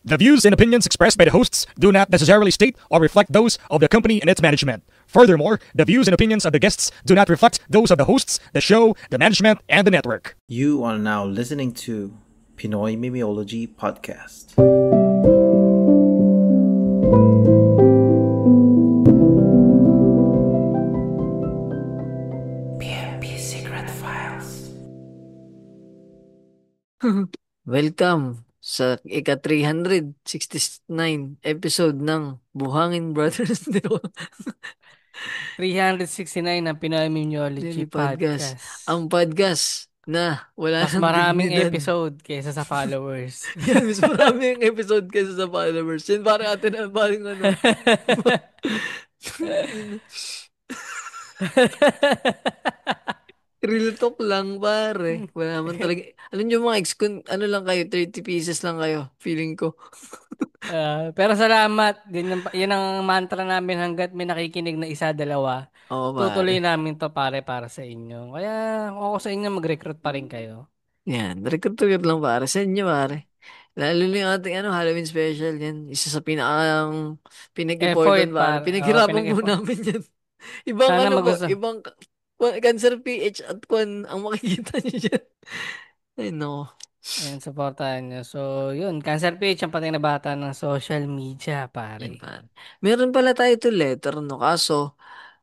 The views and opinions expressed by the hosts do not necessarily state or reflect those of the company and its management. Furthermore, the views and opinions of the guests do not reflect those of the hosts, the show, the management, and the network. You are now listening to Pinoy Mimiology Podcast. PMP Secret Files. Welcome sa ika-369 episode ng Buhangin Brothers. 369 ng Pinoy Immunology Daily Podcast. Podcast. Ang podcast na wala Mas nang maraming dignidad. episode kaysa sa followers. Yan, mas maraming episode kaysa sa followers. Yan, parang atin na, parang ano. Real talk lang, pare. Wala man talaga. Alam nyo mga ex, kung ano lang kayo, 30 pieces lang kayo, feeling ko. Pero salamat. Yan ang mantra namin hanggat may nakikinig na isa, dalawa. Oo, Tutuloy pare. namin to para sa inyo. Kaya kung ako sa inyo, mag-recruit pa rin kayo. Yan, record lang pare. Send nyo pare. Lalo na yung ating Halloween special yan. Isa sa pinag-important Effort pare. Pinaghirapan po pinag-effort. namin yan. Ibang Sana ba? magusto. Ibang cancer PH at kwan ang makikita nyo dyan. Ay no. Ayan, supportahan nyo. So, yun. Cancer page ang patay na bata ng social media, Yan pare. pare. Meron pala tayo to letter no. Kaso,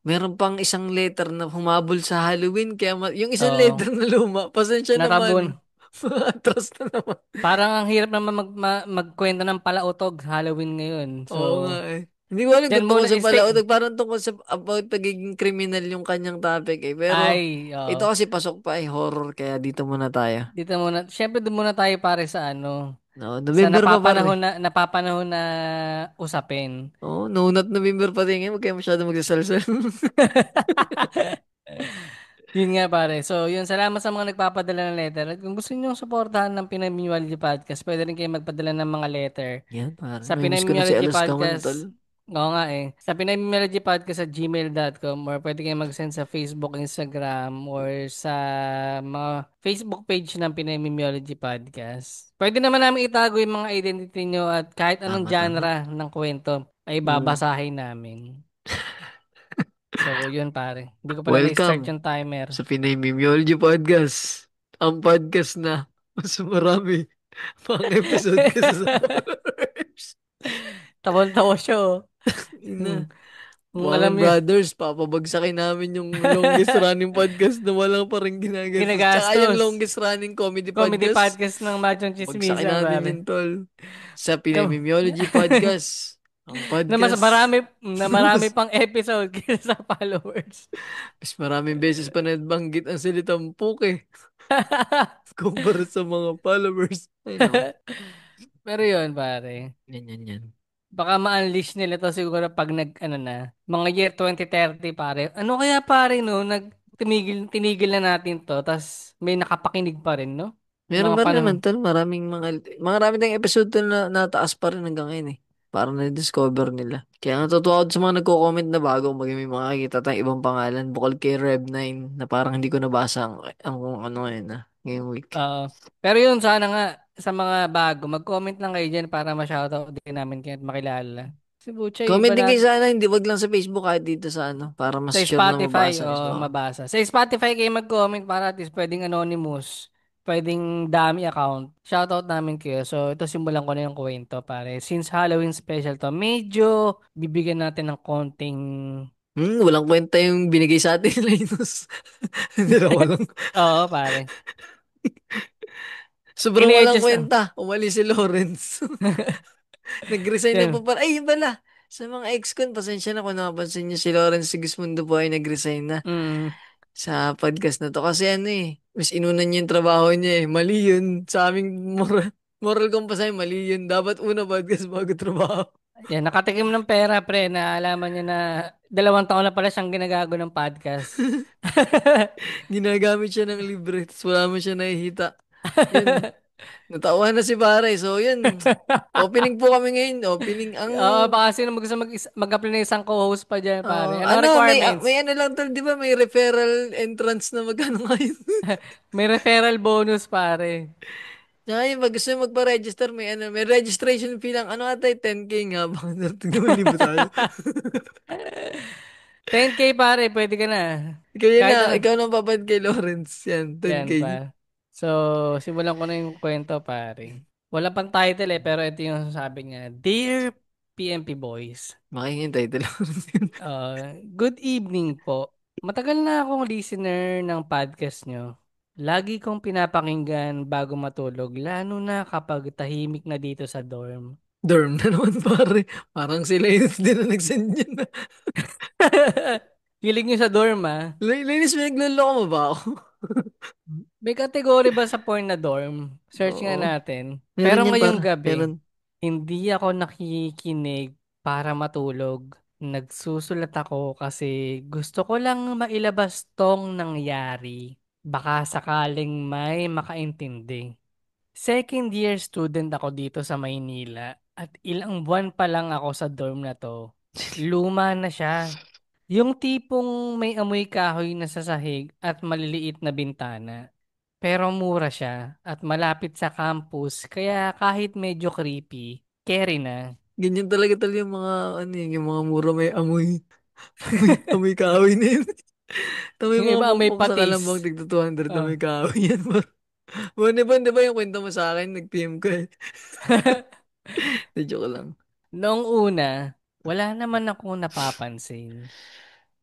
meron pang isang letter na humabol sa Halloween. Kaya yung isang Oo. letter na luma. Pasensya Natabon. naman. Atras na naman. Parang ang hirap naman magkwento ng palautog Halloween ngayon. So, Oo nga eh. Hindi ko alam dyan kung tungkol muna sa stay. palautag. Parang tungkol sa about pagiging criminal yung kanyang topic eh. Pero Ay, ito oo. kasi pasok pa eh. Horror. Kaya dito muna tayo. Dito muna. Siyempre doon muna tayo pare sa ano. No, Sa November pa pare. napapanahon na usapin. Oo, no, not November pa din ngayon. Huwag kayo masyado magsasalsal. Yun nga pare. So, yun. Salamat sa mga nagpapadala ng letter. At kung gusto niyo supportahan ng Pinoy Minimality Podcast, pwede rin kayo magpadala ng mga letter Yan pare. sa May Pinoy miss ko na si Minimality Alas Kamantol. Podcast. Oo nga eh. Sa Pinoy Minimality Podcast sa gmail.com or pwede kayo mag-send sa Facebook, Instagram or sa mga Facebook page ng Pinoy Minimality Podcast. Pwede naman namin itago yung mga identity nyo at kahit anong Tama. genre ng kwento ay Mm. babasahin namin. So, yun pare. Hindi ko pala na-start Welcome yung timer. sa Pinay Mimiology Podcast. Ang podcast na mas marami pang episode kasi sa followers. Tawon-tawa siya oh. Ina. Kung alam Buhangin niyo, Brothers, papabagsakin namin yung longest running podcast na walang pa rin ginagastos. Tsaka yung ginagastos. longest running comedy Comedy podcast. podcast ng Machong Bagsakin Chismisa namin pare. yun, tol. Sa Pinay Ikaw. Mimiology Podcast. Ang Na mas podcast. marami pang episode kaysa sa followers. Mas maraming beses pa nabanggit ang salitang puke kumpara sa mga followers. Ay, no. Pero yun, pare. Yan. Baka ma-unleash nila to siguro pag ano na, mga year 2030, pare. Ano kaya, pare, no? Tinigil na natin to, tas may nakapakinig pa rin, no? Meron Mga pa rin naman, panahon. tol. Marami tayong episode tol na nataas pa rin hanggang ngayon eh. Parang na-discover nila. Kaya natutuwa ako sa mga nagko-comment na bago. May makakita tayong ibang pangalan. Bukod kay Rev9 na parang hindi ko nabasa ang ano ngayon na. Ngayong week. Pero yun, sana nga, sa mga bago, mag-comment lang kayo dyan para ma-shoutout din namin kayo at makilala. Si Buchay, Comment iba din kayo na, sana, hindi wag lang sa Facebook kahit dito sa para mas sa sure na Spotify, mabasa. o So, mabasa. Sa Spotify kayo mag-comment para at least pwedeng anonymous, pwedeng dummy account. Shoutout namin kayo. So, ito simulan ko na yung kwento, pare. Since Halloween special to, medyo bibigyan natin ng konting... walang kwenta yung binigay sa atin ni Linus. Dalawa lang. Oo, pare. Sobrang walang Ini-adjust lang. kwenta. Umalis si Lawrence. Nag-resign na Yan. po para. Ay, yun pala. Sa mga ex-con, pasensya na kung napansin niyo si Lawrence Sigismundo po ay nag-resign na Mm. sa podcast na to. Kasi ano eh, mas inunan niya yung trabaho niya eh. Mali yun. Sa aming moral compass ay mali yun. Dapat una podcast bago trabaho. Yan, nakatikim ng pera, pre, na alaman niya na 2 taon na pala siyang ginagago ng podcast. Ginagamit siya ng libre. Tapos wala mo siya nakihita. Yun. Natawa na si pare. So, yun. Opening po kami ngayon. Opening ang Oo, baka sino gusto mag-apply na isang co-host pa dyan, pare. Anong ano, requirements? may ano lang tol, di ba? May referral entrance na magkano ngayon? May referral bonus, pare. Tsaka yun, pag gusto mo magpa-register, may registration fee lang. Ano ata, 10K nga. Baka tignan 1,000 tayo. 10K pare, pwede ka na. Ikaw yun Kahit na, ano. ikaw nang papad kay Lawrence. Yan, Yan 10K. pa. So, simulan ko na yung kwento pare. Wala pang title pero ito yung sabi niya. Dear PMP Boys, Makikintay ito Lawrence. good evening po. Matagal na akong listener ng podcast nyo. Lagi kong pinapakinggan bago matulog, lalo na kapag tahimik na dito sa dorm. Dorm na naman pare. Parang sila yun din na nag-send yun na. Feeling nyo sa dorm Linis, pinagloloko mo ba ako? May kategory ba sa porn na dorm? Search nga Oo. natin. Pero Meron yan ngayong para. gabi, Meron. hindi ako nakikinig para matulog. Nagsusulat ako kasi gusto ko lang mailabas tong nangyari. Baka sakaling may makaintindi. Second year student ako dito sa Maynila at ilang buwan pa lang ako sa dorm na to. Luma na siya. Yung tipong may amoy kahoy na sa sahig at maliliit na bintana. Pero mura siya at malapit sa campus kaya kahit medyo creepy, carry na. Ganyan talaga yung mga, ano yun, yung mga mura may amoy. Amoy kahoy na yun. Tama yung Yung mga iba may pokpok sa kalambang patis. tigto 200 na Ah. may kahoy yan. Di ba yung kwento mo sa akin? Nag-PM ko eh. Di joke lang. Noong una, wala naman akong napapansin.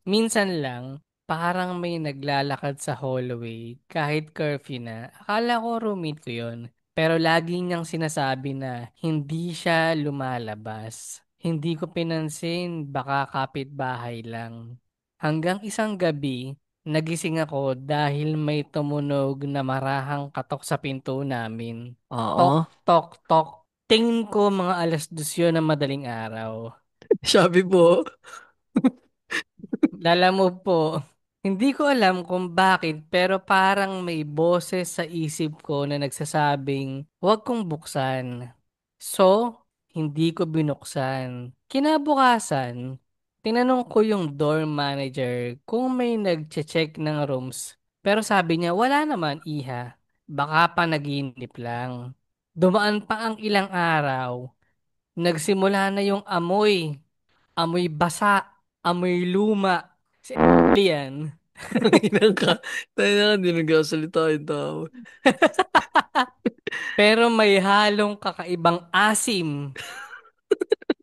Minsan lang, parang may naglalakad sa hallway kahit curfew na. Akala ko roommate ko yun. Pero lagi niyang sinasabi na hindi siya lumalabas. Hindi ko pinansin, baka kapitbahay lang. Hanggang isang gabi, nagising ako dahil may tumunog na marahang katok sa pinto namin. Oo. Tok, tok, tok. Tingin ko mga 2:00 yun ng madaling araw. Shopee po. Lala mo po, hindi ko alam kung bakit pero parang may boses sa isip ko na nagsasabing huwag kong buksan. So, hindi ko binuksan. Kinabukasan, tinanong ko yung dorm manager kung may nagche-check ng rooms. Pero sabi niya wala naman iha. Baka panaginip lang. Dumaan pa ang ilang araw. Nagsimula na yung amoy. Amoy basa, amoy luma. Si yan. Tangina ka. Tangina ka, hindi nagkasalita yung tao. Pero may halong kakaibang asim.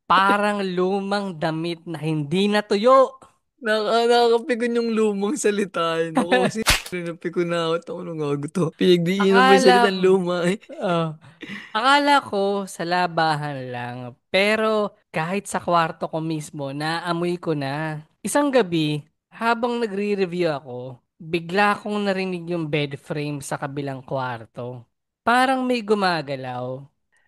Parang lumang damit na hindi natuyo. Nakakapikon yung lumang salita eh. Ako kasi napikon na ako. Ito ano nga to. Pinagdiinan mo yung Akala salitang ko, luma eh. oh, akala ko sa labahan lang. Pero kahit sa kwarto ko mismo, naamoy ko na. Isang gabi, habang nagre-review ako, bigla kong narinig yung bed frame sa kabilang kwarto. Parang may gumagalaw.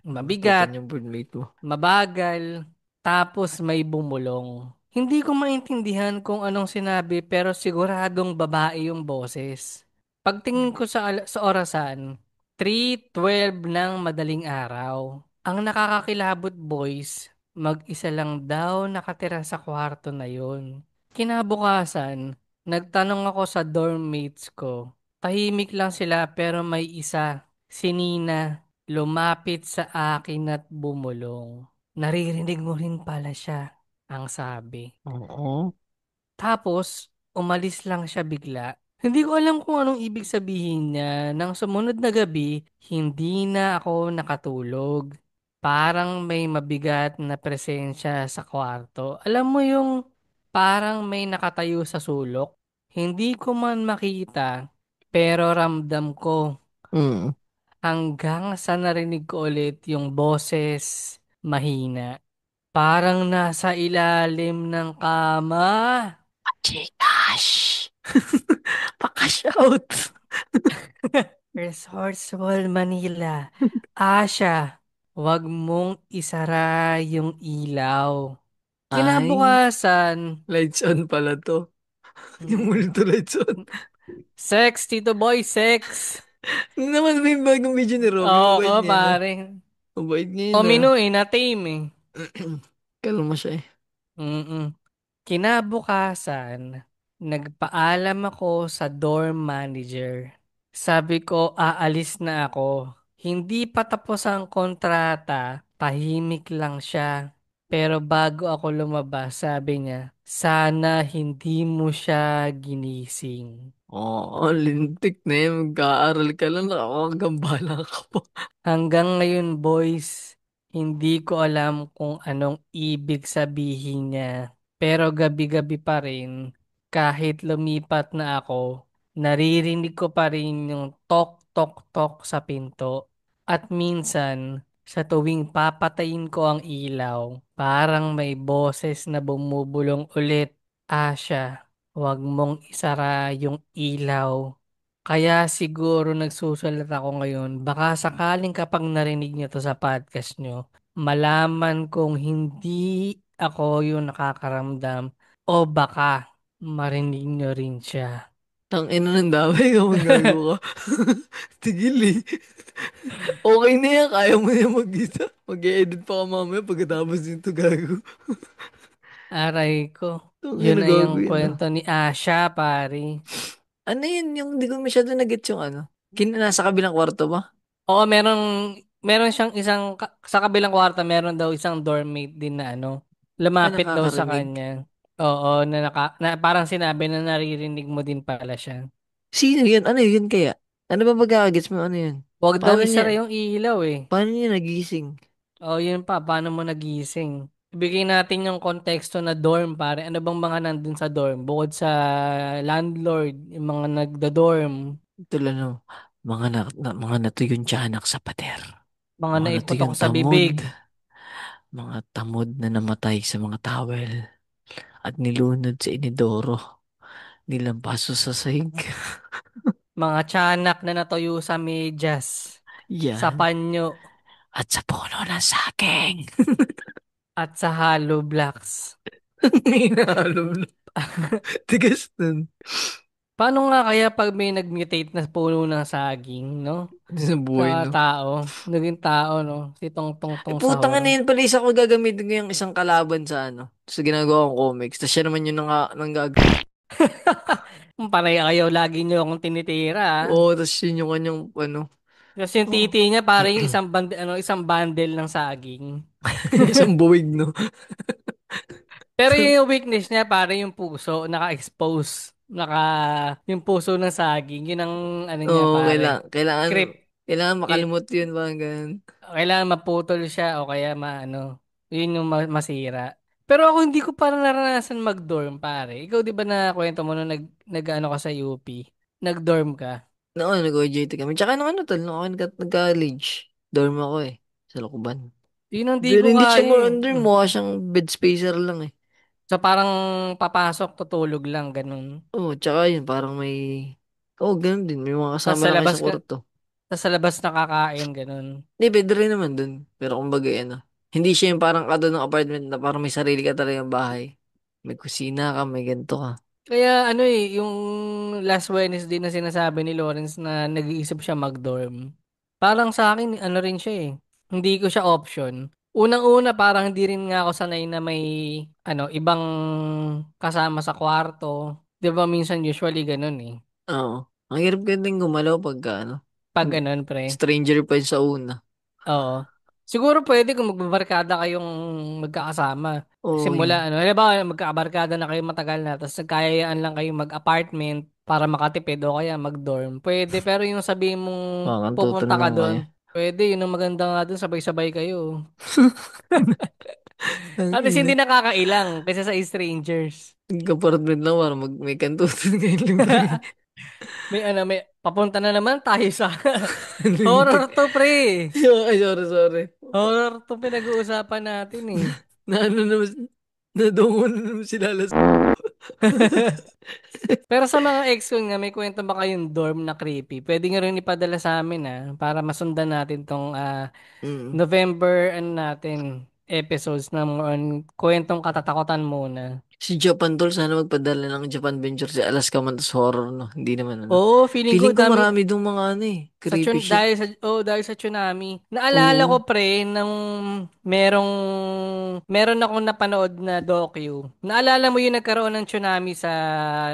Totoon Mabigat, yung roommate mo. mabagal, tapos may bumulong. Hindi ko maintindihan kung anong sinabi pero siguradong babae yung boses. Pagtingin ko sa orasan, 3:12 ng madaling araw. Ang nakakakilabot boys, mag-isa lang daw nakatira sa kwarto na yun. Kinabukasan, nagtanong ako sa dorm mates ko. Tahimik lang sila pero may isa, si Nina, lumapit sa akin at bumulong. Naririnig mo rin pala siya, ang sabi. Oo. Tapos, umalis lang siya bigla. Hindi ko alam kung anong ibig sabihin niya. Nang sumunod na gabi, hindi na ako nakatulog. Parang may mabigat na presensya sa kwarto. Alam mo yung parang may nakatayo sa sulok. Hindi ko man makita, pero ramdam ko Mm. hanggang sa narinig ko ulit yung boses mahina. Parang nasa ilalim ng kama. Chikash! Paka-shout! Resourceful Manila. Asya, wag mong isara yung ilaw. Ay, Kinabukasan, lights on pala to. Yung multo lights on. sex, Tito Boy, sex. Ano naman may bagong video ni Robby? Oo, Mabait ngayon na. pare. Mabait ngayon na. Omino eh, na-tame eh. Kalma siya eh. Mm-mm. Kinabukasan, nagpaalam ako sa dorm manager. Sabi ko, aalis na ako. Hindi pa tapos ang kontrata, tahimik lang siya. Pero bago ako lumabas, sabi niya, sana hindi mo siya ginising. Oo, lintik na yan. Mag-aaral ka lang, nakakagambala ka pa. Hanggang ngayon, boys, hindi ko alam kung anong ibig sabihin niya. Pero gabi-gabi pa rin, kahit lumipat na ako, naririnig ko pa rin yung tok tok tok sa pinto. At minsan, sa tuwing papatayin ko ang ilaw, parang may boses na bumubulong ulit. Asya, huwag mong isara yung ilaw. Kaya siguro nagsusulat ako ngayon, baka sakaling kapag narinig niyo to sa podcast nyo, malaman kong hindi ako yung nakakaramdam o baka marinig nyo rin siya. Tang ina ng damay ka, magago ka. Tigil eh. Okay na yan, kaya mo na yan mag-isa. Mag-edit pa ka mamaya pagkatapos nito gago. Aray ko, Tang yun ina na yung gago yun ah. kwento ni Asha, pare. Ano yun, yung hindi ko masyado nag-get yung ano. Nasa kabilang kwarto ba? Oo, meron siyang sa kabilang kwarto, meron daw isang dormmate din na ano, Ah, lumapit daw sa nakakarinig. kanya. Oo, na parang sinabi na naririnig mo din pala siya. Sino yun? Ano yun kaya? Ano ba pagkakagets mo? Ano yun? Huwag daw Paano isara niya? yung ilaw eh. Paano niya nagising? Oh, yun pa, paano mo nagising? Ibigay natin yung konteksto na dorm, pare. Ano bang mga nandun sa dorm? Bukod sa landlord, yung mga nagda-dorm, Tulad no, mga natuyong tiyanak sa pader. mga Mga naiputok natuyong sa bibig, tamod. Mga tamod na namatay sa mga towel. At nilunod sa inidoro. Nilampaso sa sahig. mga tiyanak na natuyo sa medyas, sa Yan. panyo, At sa puno ng saging. at sa hollow blocks. Hinalom na. Tigas nun. Paano nga kaya pag may nag-mutate na puno ng saging, no? Sa Sa buhay, no? tao, naging tao, no? Si Tong Tong Eh, Tong putang Sahur. na yun pala isa ko gagamitin ko yung isang kalaban sa ano. Sa ginagawa kong comics. Tapos siya naman yung nang Panay kayo, lagi nyo akong tinitira, ah. Oo, tapos yun yung kanyang, ano. Kasi yung Oh. titi niya parang yung isang bundle ng saging. Isang buwig, no? Pero yung weakness niya parang yung puso, naka-expose. Yung puso ng saging, yun ang ano niya Oo, pare. Script. kailangan Ki- makalimot yun, parang ganun. Kailangan maputol siya o kaya yun yung masira. Pero ako hindi ko parang naranasan mag-dorm pare. Ikaw di ba na kwento mo nung nag-ano ka sa UP? Nag-dorm ka? Noon, nag-OJT kami. Tsaka nung ano, tol, nung ako nag-college. Dorm ako eh. Sa Lukuban. Yun ang di Pero ko hindi siya kaya more eh. on dorm. Mukha siyang bed spacer lang eh. So parang papasok, tutulog lang, ganun. Oo, tsaka yun, parang may... Oo, ganun din. May mga Tapos kasama sa lang kayo labas sa ka, kwarto. tas sa labas nakakain, ganun. Hindi, pwede rin naman dun. Pero kumbaga, ano. Hindi siya yung parang ka doon ng apartment na parang may sarili ka talagang bahay. May kusina ka, may ganito ka. Kaya ano eh, yung last Wednesday na sinasabi ni Lawrence na nag-iisip siya mag-dorm. Parang sa akin, ano rin siya eh. Hindi ko siya option. Unang-una, parang hindi rin nga ako sanay na may, ibang kasama sa kwarto. 'Di ba minsan usually ganun eh. Oo. Ang hirap ka din gumalaw pagka, ano. Pag ganun, pre. Stranger pa yun sa una. Oo. Siguro pwede kung magbabarkada kayong magkakasama. Oo, Simula, yun. halimbawa, magkakabarkada na kayo matagal na, tapos nagkayayaan lang kayo mag-apartment para makatipid o kaya mag-dorm. Pwede, pero yung sabihin mong Parang tuto pupunta na ka lang kayo. doon, pwede, yun ang maganda nga doon, sabay-sabay kayo. Ang At least ina. hindi nakakailang kaysa sa strangers. Nagka-apartment lang para may kantutan ngayon libre. Papunta na naman tayo sa Lintik. horror to, pre. Ay, sorry, sorry. Horror to pinag-uusapan natin eh. Na ano naman, nadungo na naman sila alas. Pero sa mga ex ko nga, may kwento ba kayong dorm na creepy? Pwede nga rin ipadala sa amin para masundan natin tong Mm. November episodes na more on kwentong katatakutan muna. Si Japan tol, sana magpadala ng Japan Venture si Alaska man tas horror, no? Hindi naman ano. Oo, feeling ko Feeling ko dami. marami dong mga ano eh, creepy shit. Dahil sa tsunami. Naalala Oo. ko pre nung merong meron akong napanood na docu. Naalala mo yung nagkaroon ng tsunami sa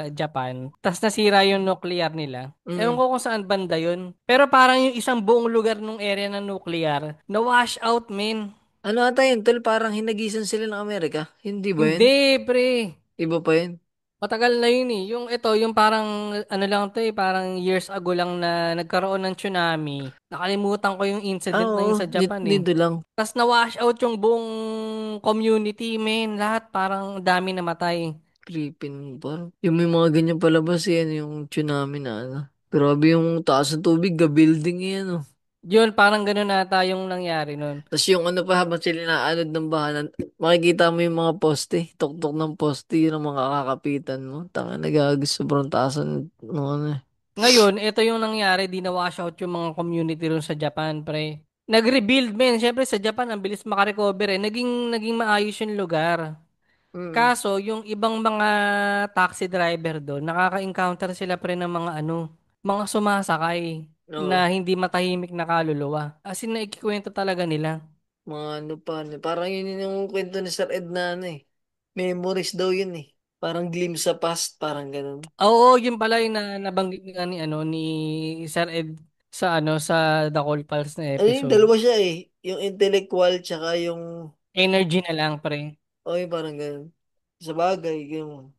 Japan, tas nasira yung nuclear nila. Ewan Mm. ko kung saan banda yun. Pero parang yung isang buong lugar ng area ng nuclear, na wash out men. Ano ata yun tol, parang hinagisan sila ng Amerika. Hindi ba yun? Hindi pre. Iba pa yun? Matagal na yun eh. Yung parang ano lang to eh, parang years ago lang na nagkaroon ng tsunami. Nakalimutan ko yung Ah, incident na oo. yun sa Japan eh. Dito lang. Tapos na-wash out yung buong community, men. Lahat parang dami namatay. Creepy nun, parang. Yung may mga ganyan palabas yan, yung tsunami na ano. Grabe yung taas ng tubig, building yan, oh. Yun, parang ganun ata yung nangyari nun. Tapos yung ano pa, habang sila naanod ng bahanan, makikita mo yung mga poste, tuktok ng poste, yun ang mga kakapitan mo. Tanga nagagis, sobrang taasan ng ano eh. Ngayon, ito yung nangyari, di na-wash out yung mga community ron sa Japan, pre. Nag-rebuild, men. Siyempre sa Japan, ang bilis makarecover eh. Naging maayos yung lugar. Mm. Kaso, yung ibang mga taxi driver doon, nakaka-encounter sila pre ng mga mga sumasakay Oo. na hindi matahimik na kaluluwa. As in, naikikwento talaga nila. Mga ano pa, ano, parang yun yung kwento ni Sir Ed na ano eh. Memories daw yun eh. Parang glimpse sa past, parang ganun. Oo, yun pala yung nabanggit nga ni Sir Ed sa The Call Files na Ano yung episode. dalawa siya eh. Yung intellectual tsaka yung, Energy na lang, pre. oh yung parang ganun. Sa bagay, yung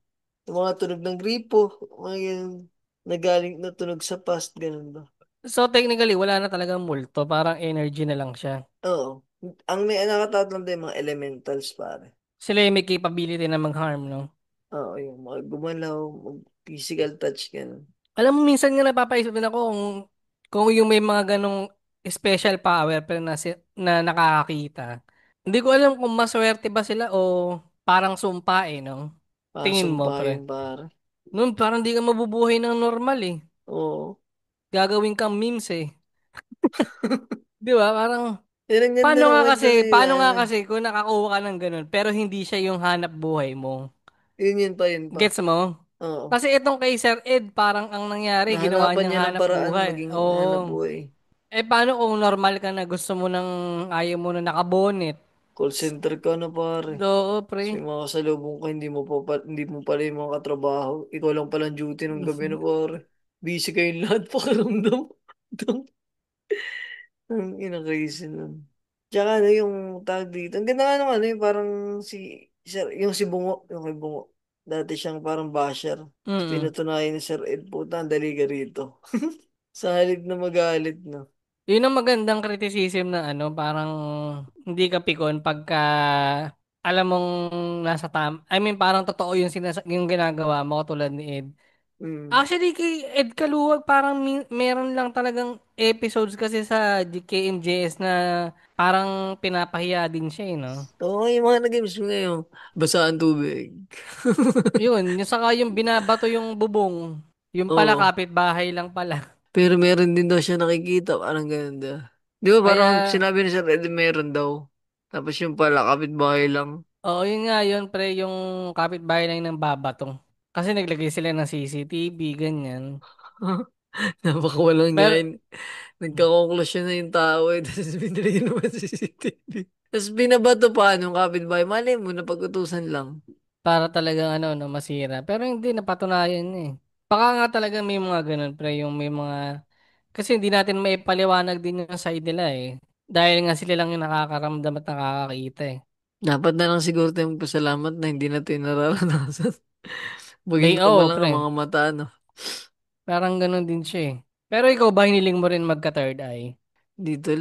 mga tunog ng gripo, mga ganun. Nagaling na tunog sa past, ganun ba? So, technically, wala na talagang multo. Parang energy na lang siya. Oo. Ang may nakatatlong din mga elementals pare. Sila yung may capability na mag-harm, no? Oo, yung mga gumalaw, mag physical touch, ganun. Alam mo, minsan nga napapaisip din ako kung yung may mga ganong special power pero na nakakakita. Hindi ko alam kung maswerte ba sila o parang sumpa eh, no? Tingin mo, Pasumpa yun pre. pare. Noon, parang di ka mabubuhay ng normal eh. Oo. Gagawin kang memes eh. Di ba? Parang, Yan ang ganda ng kwento ni, paano nga ano eh. kasi kung nakakuha ka ng ganun pero hindi siya yung hanap buhay mo. Yun pa, yun pa. Gets mo? Oo. Kasi itong kay Sir Ed, parang ang nangyari, ginawa Nahanapan niyang niya ng hanap paraan buhay. maging hanap Oo. buhay. Eh, paano kung normal ka na gusto mo ayaw mo na nakabonet? Call center ka na pare. Oo, Tapos pre. may mga kasalubong ka, hindi mo pala yung mga katrabaho. Ikaw lang pala ang duty ng gabi na pare. Busy kayong lahat, pakiramdam. Ang ina-crazy nun. Tsaka ano yung tag dito. Ang ganda nga nung ano yung parang yung si Bungo, yung kay Bungo. Dati siyang parang basher. Tapos Mm. pinatunayan ni Sir Ed, puta, ang dali ka rito. Sa halip na magalit, no? Yun ang magandang criticism na parang hindi ka pikon pagka alam mong nasa I mean, parang totoo yung ginagawa mo katulad ni Ed. Mm. Actually, kay Ed Kaluwag, parang meron lang talagang episodes kasi sa KMJS na parang pinapahiya din siya, eh, no? Oo, yung mga nag-games mo ngayon. Basaan tubig. Yun, yung saka yung binabato yung bubong. Yung pala Oo. kapitbahay lang pala. Pero meron din daw siya nakikita. Parang ganun daw. Di ba parang Kaya, sinabi ni Sir Ed meron daw. Tapos yung pala, kapitbahay lang. oo, yun nga yun, pre, yung kapitbahay lang ng babatong. Kasi naglagay sila ng CCTV, ganyan. Napakawalang Pero, ngayon. Nagkakonklusyon na yung tao eh. Tapos binili naman sa CCTV. Tapos binabato pa nung kapitbahay. Malay mo, napag-utusan lang. para talagang no, masira. Pero hindi, napatunayan niya eh. Baka nga talaga may mga ganun, pre, yung may mga... Kasi hindi natin maipaliwanag din yung side nila eh. Dahil nga sila lang yung nakakaramdam at nakakakita eh. Dapat na lang siguro tayong pasalamat na hindi natin nararanasan. Day, Maging taba oo, lang ang pre. mga mata, no? Parang ganun din siya eh. Pero ikaw ba hiniling mo rin magka third eye? Dito,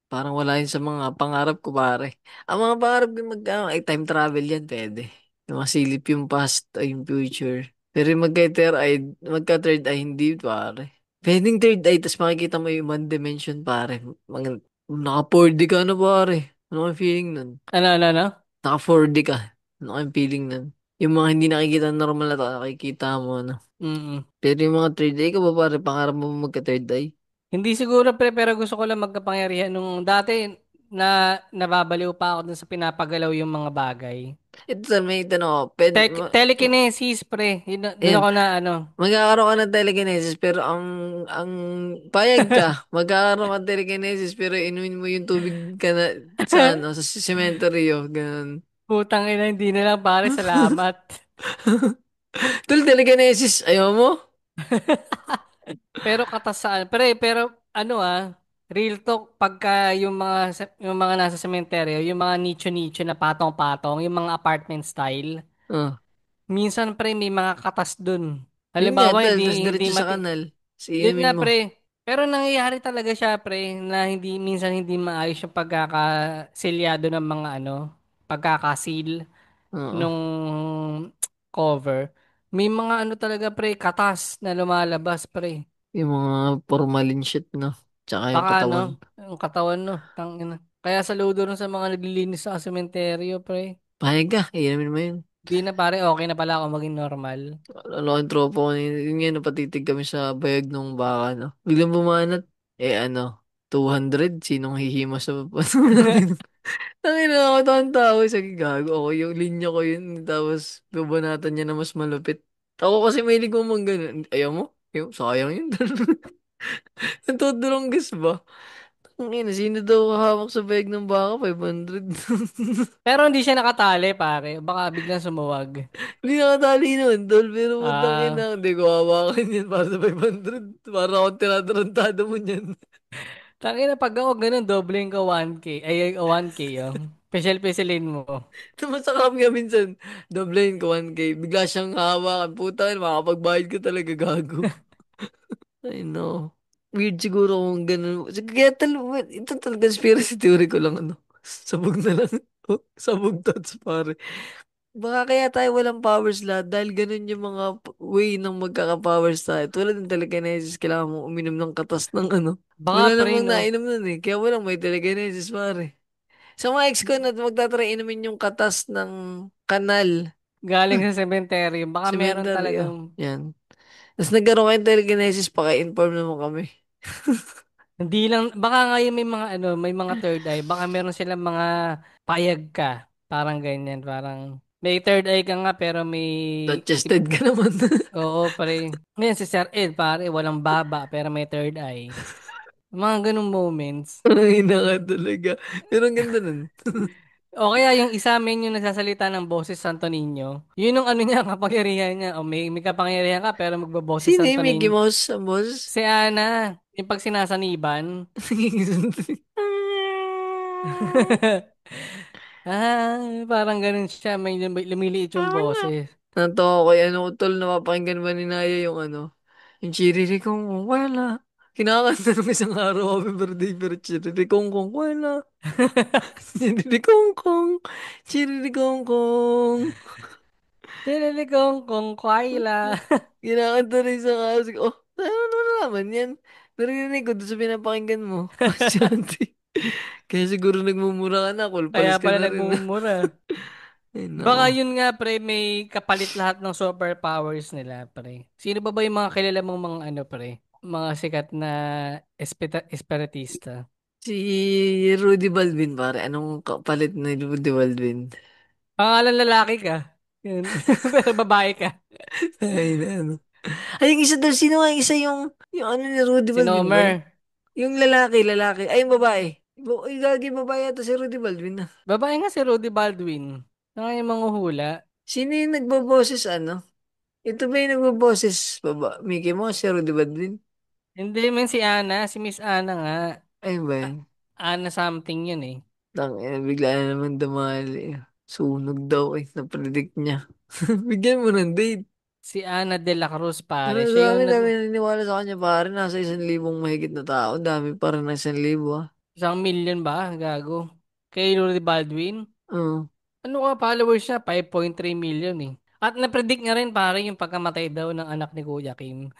parang wala yun sa mga pangarap ko, pare. Ang mga pangarap ko ay time travel yan, pwede. Yung masilip yung past ay yung future. Pero yung magka-third eye, hindi, pare. Pwedeng third eye, tapos makikita mo yung one dimension, pare. Naka 4D ka na, pare. Ano kang feeling nun? Ano? Naka 4D ka. Ano kang feeling nun? Yung mga hindi nakikita ng normal na tao, nakikita mo, ano. Mm. Pero yung mga third eye ka ba, pare, pangarap mo magka-third eye? Hindi siguro pre, pero gusto ko lang magkapangyarihan nung dati. na nababaliw pa ako dun sa pinapagalaw yung mga bagay. Ito tol, may tanong ako. Telekinesis, pre. Dun Ayan, ako na ano. magkakaroon ka ng telekinesis pero ang payag ka, magkakaroon ka ng telekinesis pero inumin mo yung tubig ka na sa ano, sa cementerio, ganun. Putang ina, hindi na lang pare, salamat. Tol, telekinesis, ayaw mo? Pero katasaan, pero ano real talk pagka yung mga nasa sementeryo, yung mga nicho-nicho na patong-patong, yung mga apartment style, Ah, minsan pre may mga katas dun. yun nga Halimbawa, tol, tas hindi diretso sa mati kanal. yun Inumin nga mo. pre. Pero nangyayari talaga siya pre na minsan hindi maayos yung pagkakaselyado ng mga pagkakasil Oo. nung cover. May mga talaga pre, katas na lumalabas pre. Yung mga formalin shit, no? Tsaka yung Baka katawan. yung katawan no, tangina. Kaya saludo rin sa mga naglilinis sa sementeryo, pre. Payag ka, inumin mo yun. Di na pare, okay na pala ako maging normal. Ano ang tropa ko, yun nga, napatitig kami sa bayag ng baka, no? Biglang bumanat, ano, 200, sinong hihima sa natin? Tangin na ako tawang tao, sabi gago ako, yung linya ko yun, tapos bubanatan niya na mas malupit. Ako kasi may ko mong ganun. Ayaw mo? Ayaw, sayang yun. Natutulong ba? Ang ina, sino daw hawak sa bag ng baka? 500. Pero hindi siya nakatali, pare. Baka biglang sumuwag. Hindi nakatali nun, tol. Pero utang ina, Ah, hindi ko hawakan yan para sa 500. Para akong tinatarantado mo niyan. tangina pag ako ganun, dobleng ko 1K. Ay, 1K, oh. Peselin mo. Masakap nga minsan. Doblein ko 1K. Bigla siyang hawakan. Puta, makakapagbayad ka talaga, gago. I know. Weird siguro kung ganun. Kaya ito talaga conspiracy theory ko lang, ano. Sabog na lang. Oh, sabog thoughts, pare. Baka kaya tayo walang powers lahat dahil ganun yung mga way ng magkaka-powers tayo. Tulad ng telekinesis, kailangan mo uminom ng katas ng ano. Baka Wala pre, namang no? nainom nun eh. Kaya walang may telekinesis, pare. Sa mga ex ko na magtatry inumin yung katas ng kanal, Galing sa sementeryo. Baka meron cementerio. talagang Yan. Tapos nagkaroon kayo ng telekinesis, paka-inform naman kami. hindi lang, baka ngayon may mga may mga third eye. Baka meron silang mga payag ka. Parang ganyan, parang may third eye ka nga pero may Chested ka naman. oo, pare. Ngayon si Sir Ed, pare, walang baba pero may third eye. Mga ganung moments. Ay, ka talaga. Pero ang ganda nun. O kaya yung isa men yung nagsasalita ng boses Santo Niño. Yun yung niya, kapangyarihan niya. O may kapangyarihan ka pero magbaboses Sino Santo yung Mickey Niño. Mouse, ang boss? Si Ana, yung pag sinasaniban. Parang ganun siya. May lumiliit yung boses. Nanto ko kay ano, tol, napapakinggan ba ni Naya yung ano? Yung chiriri kong wala. Kinakanta nung isang araw, happy birthday, pero chiriri kong wala. Chiriri kong, chiriri kong. Tililikong kong kwaila. Kinakanta rin isang araw. Sige, oh, ano naman yan? Narinig ko doon sa pinapakinggan mo. Ashanti. Kaya siguro nagmumura ka na, Kaya kulpalis ka pala na rin. nagmumura. Ay, Baka nako. yun nga, pre, may kapalit lahat ng superpowers nila, pre. Sino ba yung mga kilala mong mga pre? Mga sikat na espiritista. Si Rudy Baldwin, pare. Anong kapalit na Rudy Baldwin? Pangalan lalaki ka. Yun. Pero babae ka. Ay, na ano. Ay, yung isa daw, sino nga yung isa yung ano ni Rudy Si Baldwin ba yun? Nomer. Yung lalaki. Ay, yung babae. Ay, gagi babae yata si Rudy Baldwin na. Babae nga si Rudy Baldwin. Saka yung mga hula. Sino yung nagbaboses, ano? Ito ba yung nagbaboses, Mickey Mouse, si Rudy Baldwin? Hindi man si Ana. Si Miss Ana nga. Ay, ba yun? Ana something yun eh. Bigla na naman dumali. Sunog daw eh, na-predict niya. Bigyan mo ng date. Si Ana de la Cruz, Ano pare. sa Siya yung amin, dami naniniwala sa kanya pare. Nasa 1,000 mahigit na tao. Dami pa rin ng 1,000 ah. 1 million ba? Gago. Kay Rudy Baldwin. Oo. Ano ka, followers niya? 5.3 million eh. At na-predict niya rin pare yung pagkamatay daw ng anak ni Kuya Kim.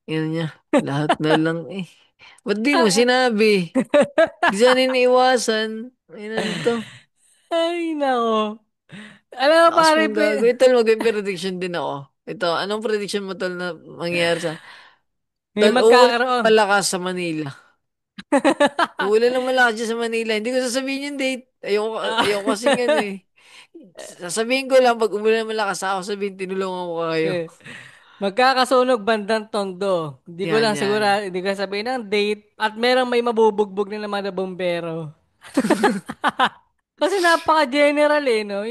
Yan niya. Lahat na lang eh. Ba't di mo sinabi? Di sana iniiwasan. Ayun na to. Ay, nako. Alam mo Lakas pare, mong gago. Ito, mag-prediction din ako. Ito, anong prediction mo tol na mangyayari sa... may Tol, uulan magkakaroon. malakas sa Manila. Uulan ng malakas dyan sa Manila. Hindi ko sasabihin yung date. Ayoko kasing ano eh. Sasabihin ko lang, pag umulan ng malakas ako, sabihin, tinulungan ko kayo. Eh, magkakasunog bandang Tondo. Hindi ko Yan, lang siguro, yan. hindi ko sabihin ng date at merong may mabubugbog na naman na bombero. Kasi napaka-general eh, no?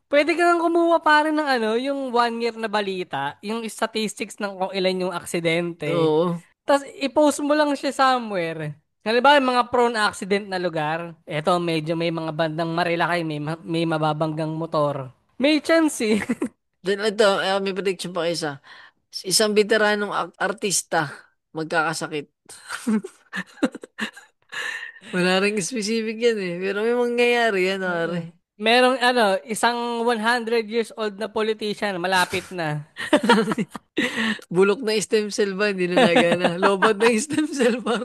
Pwede ka nang kumuha pa rin ng ano, yung 1 year na balita, yung statistics ng kung ilan yung aksidente. Oo. Tapos i-post mo lang siya somewhere. Halimbawa, yung mga prone accident na lugar, eto medyo may mga bandang marilakay, may mababanggang motor. May chance eh. Then ito, may prediction pa isa. Isang veteranong artista magkakasakit. Wala ring specific yan eh. Pero may mangyayari yan, Oo. pare. Merong isang 100 years old na politician, malapit na. Bulok na stem cell ba? Hindi na nagana. Lobot na yung stem cell par.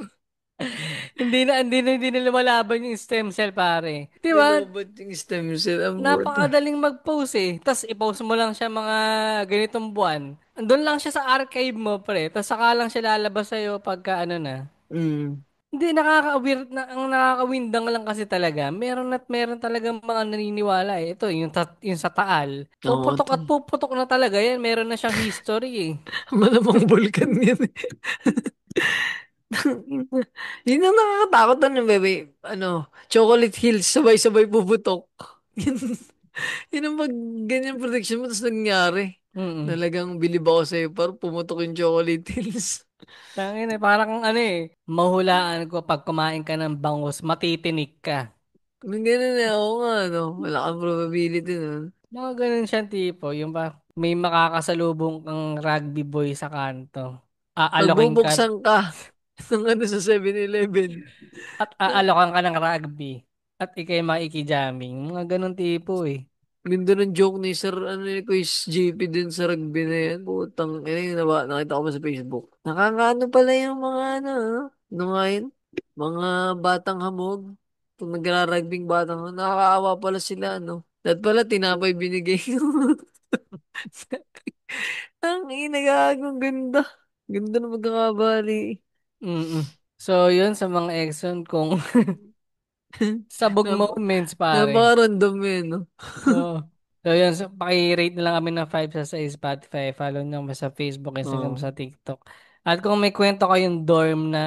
Hindi na lumalaban yung stem cell, pare. Di Hindi ba? lobot yung stem cell. Ang buto. Napakadaling mag-post eh. Tapos i-post mo lang siya mga ganitong buwan. Andun lang siya sa archive mo, pre. Tapos saka lang siya lalabas sa'yo pagka ano na. Mm. Hindi, ang nakakawindang lang kasi talaga. Meron talagang mga naniniwala eh. Ito, yung sa Taal. Oo, Puputok at tol. puputok na talaga yan. Meron na siyang history eh. Malamang vulkan yan eh. Yun ang nakakatakot ano, bebe. Ano, Chocolate Hills, sabay-sabay puputok. Yun, yun ang pag ganyan prediction mo, tapos nangyari. Mm. Talagang bilib ako sa'yo, par pumutok yung Chocolate Hills. Tangin eh, parang ano eh. Mahulaan ko pag kumain ka ng bangus, matitinik ka. Kung ganun na ako nga, no? Wala kang probability nun. Mga ganun siyang tipo, yung ba may makakasalubong kang rugby boy sa kanto. Aalokin ka Magbubuksan ka ng ano sa 7-Eleven. at aalokan ka ng rugby at ikay makikijamming. Mga ganun tipo eh. Ganda ng joke ni Sir, ano ni Kuya JP din sa rugby na yan. Putang, ina yun, nakita ko pa sa Facebook. Nakakaano pala yung mga ano, ano nga yun? Mga batang hamog. Pag nagra-rugbing batang hamog, nakakaawa pala sila, ano. Dahil pala, tinapay binigay ko. Ang ina, gagong ganda. Ganda na magkakabali. Mm. So, yun sa mga Exxon kung sabog Nap moments pare. Napaka-random yun, no? Oo. So, yun. So, paki-rate na lang kami ng 5 sa Spotify. Follow nyo kami sa Facebook, Instagram, Oo. sa TikTok. At kung may kwento kayong dorm na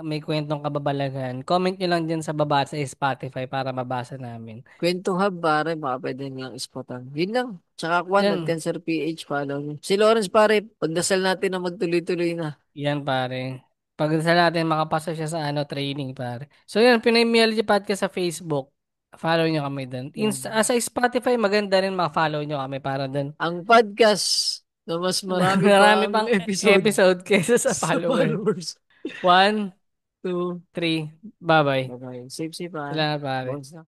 may kwentong kababalagan, comment nyo lang dyan sa baba sa Spotify para mabasa namin. Kwentong hub, pare, baka pwede nilang ispotan. Yun lang. Tsaka Kwan at Yan. Cancer PH, follow niyo. Si Lawrence, pare, pagdasal natin na magtuloy-tuloy na. Yan pare. Pag sa natin makapasa siya sa training pare. So yan, Pinoy Meology Podcast sa Facebook. Follow nyo kami doon. Yan. Sa Spotify, maganda rin ma-follow nyo kami para doon. Ang podcast na mas marami Marami pa ang pang episode episode kaysa sa sa follower. followers. 1, So, 3, bye-bye. bye-bye. Safe, safe, ha. Salamat pare. Bones na.